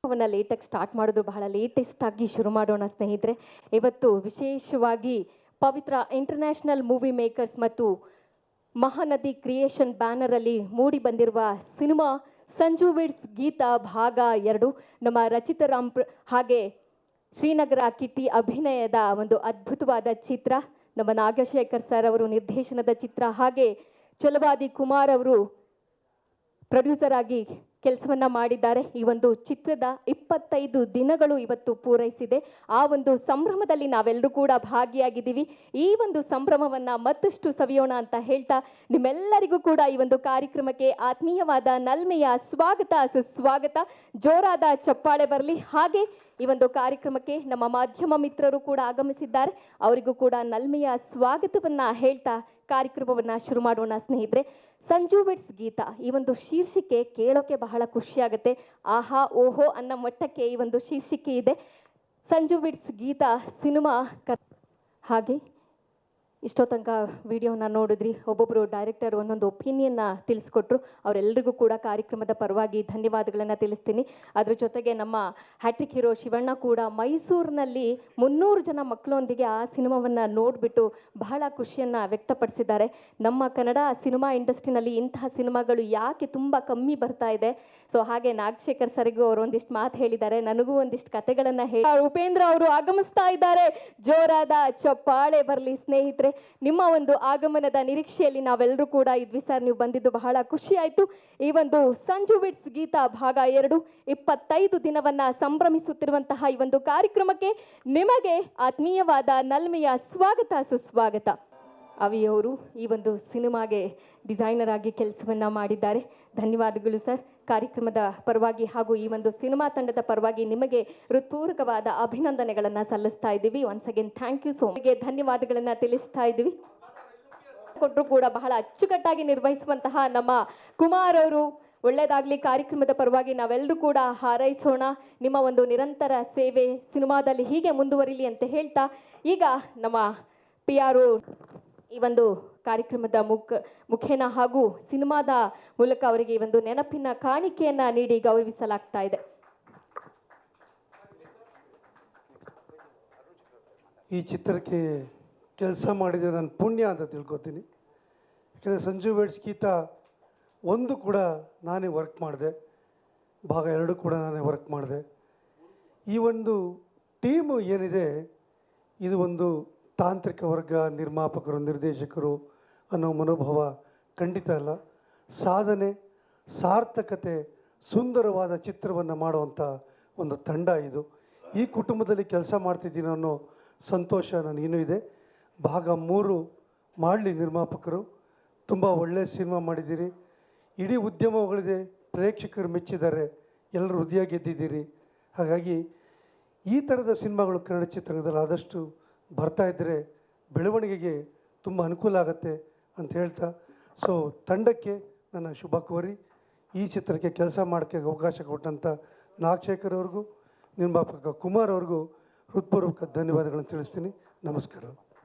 ಅವನ್ನ ಲೇಟಾಗಿ ಸ್ಟಾರ್ಟ್ ಮಾಡಿದ್ರು, ಬಹಳ ಲೇಟೆಸ್ಟ್ ಆಗಿ ಶುರು ಮಾಡೋಣ ಸ್ನೇಹಿತರೆ. ಇವತ್ತು ವಿಶೇಷವಾಗಿ ಪವಿತ್ರ ಇಂಟರ್ನ್ಯಾಷನಲ್ ಮೂವಿ ಮೇಕರ್ಸ್ ಮತ್ತು ಮಹಾನದಿ ಕ್ರಿಯೇಷನ್ ಬ್ಯಾನರ್ ಅಲ್ಲಿ ಮೂಡಿ ಬಂದಿರುವ ಸಿನಿಮಾ ಸಂಜು ವಿಡ್ಸ್ ಗೀತಾ ಭಾಗ 2. ನಮ್ಮ ರಚಿತಾ ಹಾಗೆ ಶ್ರೀನಗರ ಕಿಟ್ಟಿ ಅಭಿನಯದ ಒಂದು ಅದ್ಭುತವಾದ ಚಿತ್ರ. ನಮ್ಮ ನಾಗಶೇಖರ್ ಸರ್ ಅವರು ನಿರ್ದೇಶನದ ಚಿತ್ರ, ಹಾಗೆ ಚಲವಾದಿ ಕುಮಾರ್ ಅವರು ಪ್ರೊಡ್ಯೂಸರ್ ಆಗಿ ಕೆಲಸವನ್ನ ಮಾಡಿದ್ದಾರೆ. ಈ ಒಂದು ಚಿತ್ರದ 25 ದಿನಗಳು ಇವತ್ತು ಪೂರೈಸಿದೆ. ಆ ಒಂದು ಸಂಭ್ರಮದಲ್ಲಿ ನಾವೆಲ್ಲರೂ ಕೂಡ ಭಾಗಿಯಾಗಿದ್ದೀವಿ. ಈ ಒಂದು ಸಂಭ್ರಮವನ್ನ ಮತ್ತಷ್ಟು ಸವಿಯೋಣ ಅಂತ ಹೇಳ್ತಾ ನಿಮ್ಮೆಲ್ಲರಿಗೂ ಕೂಡ ಈ ಒಂದು ಕಾರ್ಯಕ್ರಮಕ್ಕೆ ಆತ್ಮೀಯವಾದ ನಲ್ಮೆಯ ಸ್ವಾಗತ ಸುಸ್ವಾಗತ. ಜೋರಾದ ಚಪ್ಪಾಳೆ ಬರಲಿ. ಹಾಗೆ ಈ ಒಂದು ಕಾರ್ಯಕ್ರಮಕ್ಕೆ ನಮ್ಮ ಮಾಧ್ಯಮ ಮಿತ್ರರು ಕೂಡ ಆಗಮಿಸಿದ್ದಾರೆ, ಅವರಿಗೂ ಕೂಡ ನಲ್ಮೆಯ ಸ್ವಾಗತವನ್ನ ಹೇಳ್ತಾ ಕಾರ್ಯಕ್ರಮವನ್ನ ಶುರು ಮಾಡೋಣ ಸ್ನೇಹಿತರೆ. ಸಂಜು ವಿಡ್ಸ್ ಗೀತಾ, ಈ ಒಂದು ಶೀರ್ಷಿಕೆ ಕೇಳೋಕೆ ಬಹಳ ಖುಷಿಯಾಗುತ್ತೆ. ಆಹಾ ಓಹೋ ಅನ್ನೋ ಮಟ್ಟಕ್ಕೆ ಈ ಒಂದು ಶೀರ್ಷಿಕೆ ಇದೆ. ಸಂಜು ವಿಡ್ಸ್ ಗೀತಾ ಸಿನಿಮಾ ಹಾಗೆ ಇಷ್ಟೋ ತನಕ ವಿಡಿಯೋನ ನೋಡಿದ್ರಿ. ಒಬ್ಬೊಬ್ಬರು ಡೈರೆಕ್ಟರ್ ಒಂದೊಂದು ಒಪಿನಿಯನ್ನ ತಿಳಿಸ್ಕೊಟ್ರು. ಅವರೆಲ್ಲರಿಗೂ ಕೂಡ ಕಾರ್ಯಕ್ರಮದ ಪರವಾಗಿ ಧನ್ಯವಾದಗಳನ್ನು ತಿಳಿಸ್ತೀನಿ. ಅದ್ರ ಜೊತೆಗೆ ನಮ್ಮ ಹ್ಯಾಟ್ರಿಕ್ ಹೀರೋ ಶಿವಣ್ಣ ಕೂಡ ಮೈಸೂರಿನಲ್ಲಿ 300 ಜನ ಮಕ್ಕಳೊಂದಿಗೆ ಆ ಸಿನಿಮಾವನ್ನು ನೋಡಿಬಿಟ್ಟು ಬಹಳ ಖುಷಿಯನ್ನು ವ್ಯಕ್ತಪಡಿಸಿದ್ದಾರೆ. ನಮ್ಮ ಕನ್ನಡ ಸಿನಿಮಾ ಇಂಡಸ್ಟ್ರಿನಲ್ಲಿ ಇಂತಹ ಸಿನಿಮಾಗಳು ಯಾಕೆ ತುಂಬ ಕಮ್ಮಿ ಬರ್ತಾ ಇದೆ. ಸೊ ಹಾಗೆ ನಾಗಶೇಖರ್ ಸರಿಗೂ ಅವರು ಒಂದಿಷ್ಟು ಮಾತು ಹೇಳಿದ್ದಾರೆ, ನನಗೂ ಒಂದಿಷ್ಟು ಕತೆಗಳನ್ನು ಹೇಳಿ. ಉಪೇಂದ್ರ ಅವರು ಆಗಮಿಸ್ತಾ ಇದ್ದಾರೆ. ಜೋರಾದ ಚಪ್ಪಾಳೆ ಬರಲಿ ಸ್ನೇಹಿತರೆ. ನಿಮ್ಮ ಒಂದು ಆಗಮನದ ನಿರೀಕ್ಷೆಯಲ್ಲಿ ನಾವೆಲ್ಲರೂ ಕೂಡ ಇದ್ವಿ ಸರ್. ನೀವು ಬಂದಿದ್ದು ಬಹಳ ಖುಷಿ ಆಯಿತು. ಈ ಒಂದು ಸಂಜು ವಿಡ್ಸ್ ಗೀತಾ ಭಾಗ 2 25 ದಿನವನ್ನ ಸಂಭ್ರಮಿಸುತ್ತಿರುವಂತಹ ಈ ಒಂದು ಕಾರ್ಯಕ್ರಮಕ್ಕೆ ನಿಮಗೆ ಆತ್ಮೀಯವಾದ ನಲ್ಮೆಯ ಸ್ವಾಗತ ಸುಸ್ವಾಗತ. ಅವಿಯವರು ಈ ಒಂದು ಸಿನಿಮಾಗೆ ಡಿಸೈನರ್ ಆಗಿ ಕೆಲಸವನ್ನ ಮಾಡಿದ್ದಾರೆ. ಧನ್ಯವಾದಗಳು ಸರ್. ಕಾರ್ಯಕ್ರಮದ ಪರವಾಗಿ ಹಾಗೂ ಈ ಒಂದು ಸಿನಿಮಾ ತಂಡದ ಪರವಾಗಿ ನಿಮಗೆ ಹೃತ್ಪೂರ್ವಕವಾದ ಅಭಿನಂದನೆಗಳನ್ನು ಸಲ್ಲಿಸ್ತಾ ಇದ್ದೀವಿ. Once again thank you so much. ಧನ್ಯವಾದಗಳನ್ನು ತಿಳಿಸ್ತಾ ಇದ್ದೀವಿ. ಕೊಟ್ಟರು ಕೂಡ ಬಹಳ ಅಚ್ಚುಕಟ್ಟಾಗಿ ನಿರ್ವಹಿಸುವಂತಹ ನಮ್ಮ ಕುಮಾರ್ ಅವರು ಒಳ್ಳೆಯದಾಗಲಿ. ಕಾರ್ಯಕ್ರಮದ ಪರವಾಗಿ ನಾವೆಲ್ಲರೂ ಕೂಡ ಹಾರೈಸೋಣ. ನಿಮ್ಮ ಒಂದು ನಿರಂತರ ಸೇವೆ ಸಿನಿಮಾದಲ್ಲಿ ಹೀಗೆ ಮುಂದುವರಿಲಿ ಅಂತ ಹೇಳ್ತಾ, ಈಗ ನಮ್ಮ PR ಈ ಒಂದು ಕಾರ್ಯಕ್ರಮದ ಮುಖೇನ ಹಾಗೂ ಸಿನಿಮಾದ ಮೂಲಕ ಅವರಿಗೆ ಈ ಒಂದು ನೆನಪಿನ ಕಾಣಿಕೆಯನ್ನ ನೀಡಿ ಗೌರವಿಸಲಾಗ್ತಾ ಇದೆ. ಈ ಚಿತ್ರಕ್ಕೆ ಕೆಲಸ ಮಾಡಿದರೆ ನಾನು ಪುಣ್ಯ ಅಂತ ತಿಳ್ಕೊತೀನಿ. ಯಾಕೆಂದರೆ ಸಂಜು ವಿಡ್ಸ್ ಗೀತಾ 1 ಕೂಡ ನಾನೇ ವರ್ಕ್ ಮಾಡಿದೆ, ಭಾಗ 2 ಕೂಡ ನಾನೇ ವರ್ಕ್ ಮಾಡಿದೆ. ಈ ಒಂದು ಟೀಮು ಏನಿದೆ ಇದು ಒಂದು ತಾಂತ್ರಿಕ ವರ್ಗ, ನಿರ್ಮಾಪಕರು, ನಿರ್ದೇಶಕರು ಅನ್ನೋ ಮನೋಭಾವ ಖಂಡಿತ ಅಲ್ಲ. ಸಾಧನೆ, ಸಾರ್ಥಕತೆ, ಸುಂದರವಾದ ಚಿತ್ರವನ್ನು ಮಾಡುವಂಥ ಒಂದು ತಂಡ ಇದು. ಈ ಕುಟುಂಬದಲ್ಲಿ ಕೆಲಸ ಮಾಡ್ತಿದ್ದೀನಿ ಅನ್ನೋ ಸಂತೋಷ ನನಗಿನ್ನೂ ಇದೆ. ಭಾಗ 3 ಮಾಡಲಿ ನಿರ್ಮಾಪಕರು. ತುಂಬ ಒಳ್ಳೆಯ ಸಿನಿಮಾ ಮಾಡಿದ್ದೀರಿ. ಇಡೀ ಉದ್ಯಮಗಳಿದೆ, ಪ್ರೇಕ್ಷಕರು ಮೆಚ್ಚಿದ್ದಾರೆ, ಎಲ್ಲರೂ ಹೃದಯ ಗೆದ್ದಿದ್ದೀರಿ. ಹಾಗಾಗಿ ಈ ಥರದ ಸಿನಿಮಾಗಳು ಕನ್ನಡ ಚಿತ್ರರಂಗದಲ್ಲಿ ಆದಷ್ಟು ಬರ್ತಾ ಇದ್ದರೆ ಬೆಳವಣಿಗೆಗೆ ತುಂಬ ಅನುಕೂಲ ಆಗುತ್ತೆ ಅಂತ ಹೇಳ್ತಾ, ಸೊ ತಂಡಕ್ಕೆ ನನ್ನ ಶುಭ ಕೋರಿ ಈ ಚಿತ್ರಕ್ಕೆ ಕೆಲಸ ಮಾಡೋಕ್ಕೆ ಅವಕಾಶ ಕೊಟ್ಟಂಥ ನಾಗಶೇಖರ್ ಅವ್ರಿಗೂ ನಿರ್ಮಾಪಕ ಕುಮಾರ್ ಅವ್ರಿಗೂ ಹೃತ್ಪೂರ್ವಕ ಧನ್ಯವಾದಗಳನ್ನು ತಿಳಿಸ್ತೀನಿ. ನಮಸ್ಕಾರ.